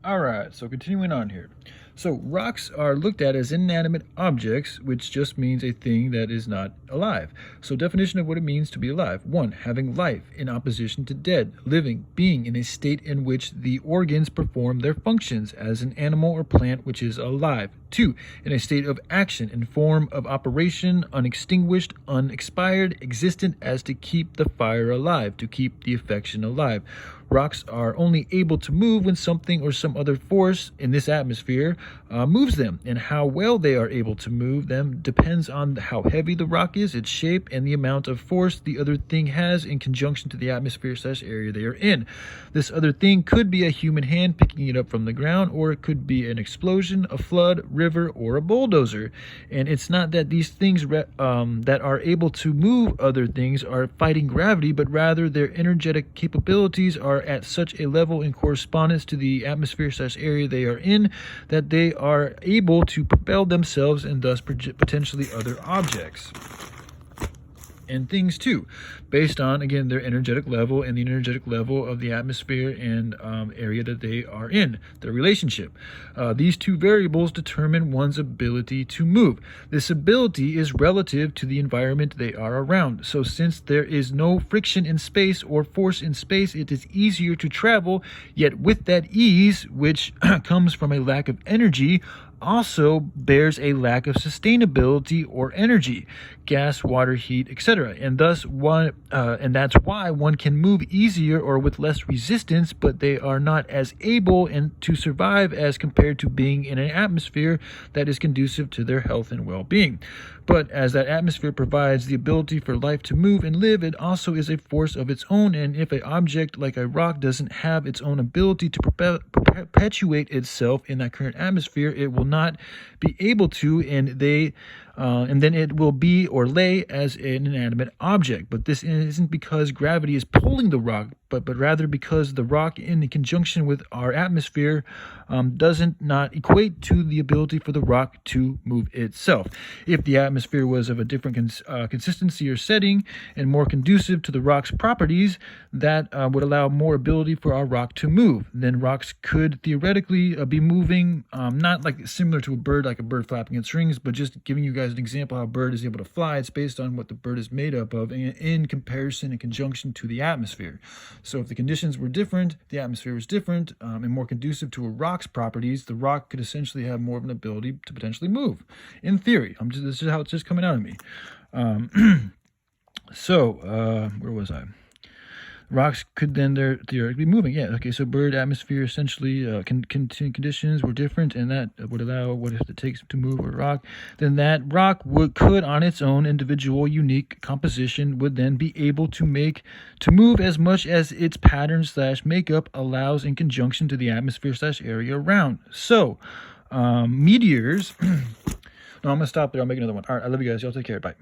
All right, so continuing on here. So rocks are looked at as inanimate objects, which just means a thing that is not alive. So definition of what it means to be alive. 1. Having life in opposition to dead. Living, being in a state in which the organs perform their functions as an animal or plant which is alive. 2. In a state of action, in form of operation, unextinguished, unexpired, existent as to keep the fire alive, to keep the affection alive. Rocks are only able to move when something or some other force in this atmosphere moves them, and how well they are able to move them depends on how heavy the rock is, its shape, and the amount of force the other thing has in conjunction to the atmosphere/area they are in. This other thing could be a human hand picking it up from the ground, or it could be an explosion, a flood, river, or a bulldozer. And it's not that these things that are able to move other things are fighting gravity, but rather their energetic capabilities are at such a level in correspondence to the atmosphere/area they are in that they are able to propel themselves and thus potentially other objects and things too, based on, again, their energetic level and the energetic level of the atmosphere and area that they are in, their relationship. These two variables determine one's ability to move. This ability is relative to the environment they are around. So since there is no friction in space or force in space, it is easier to travel, yet with that ease, which comes from a lack of energy, also bears a lack of sustainability or energy, gas, water, heat, etc. And thus and that's why one can move easier or with less resistance, but they are not as able to survive as compared to being in an atmosphere that is conducive to their health and well-being. But as that atmosphere provides the ability for life to move and live, it also is a force of its own, and if an object like a rock doesn't have its own ability to perpetuate itself in that current atmosphere, it will not be able to, and then it will be or lay as an inanimate object. But this isn't because gravity is pulling the rock, but rather because the rock, in conjunction with our atmosphere, doesn't not equate to the ability for the rock to move itself. If the atmosphere was of a different consistency or setting and more conducive to the rock's properties, that would allow more ability for our rock to move. Then rocks could theoretically be moving, not like similar to a bird, like a bird flapping its wings, but just giving you guys an example how a bird is able to fly. It's based on what the bird is made up of in comparison and conjunction to the atmosphere. So if the conditions were different, the atmosphere was different, and more conducive to a rock's properties, the rock could essentially have more of an ability to potentially move. In theory, this is how it's just coming out of me. Where was I? Rocks could then theoretically be moving. Yeah, okay, so bird atmosphere essentially conditions were different, and that would allow what it takes to move a rock. Then that rock could, on its own individual unique composition, would then be able to move as much as its pattern/makeup allows in conjunction to the atmosphere/area around. So, meteors. No, I'm going to stop there. I'll make another one. All right, I love you guys. Y'all take care. Bye.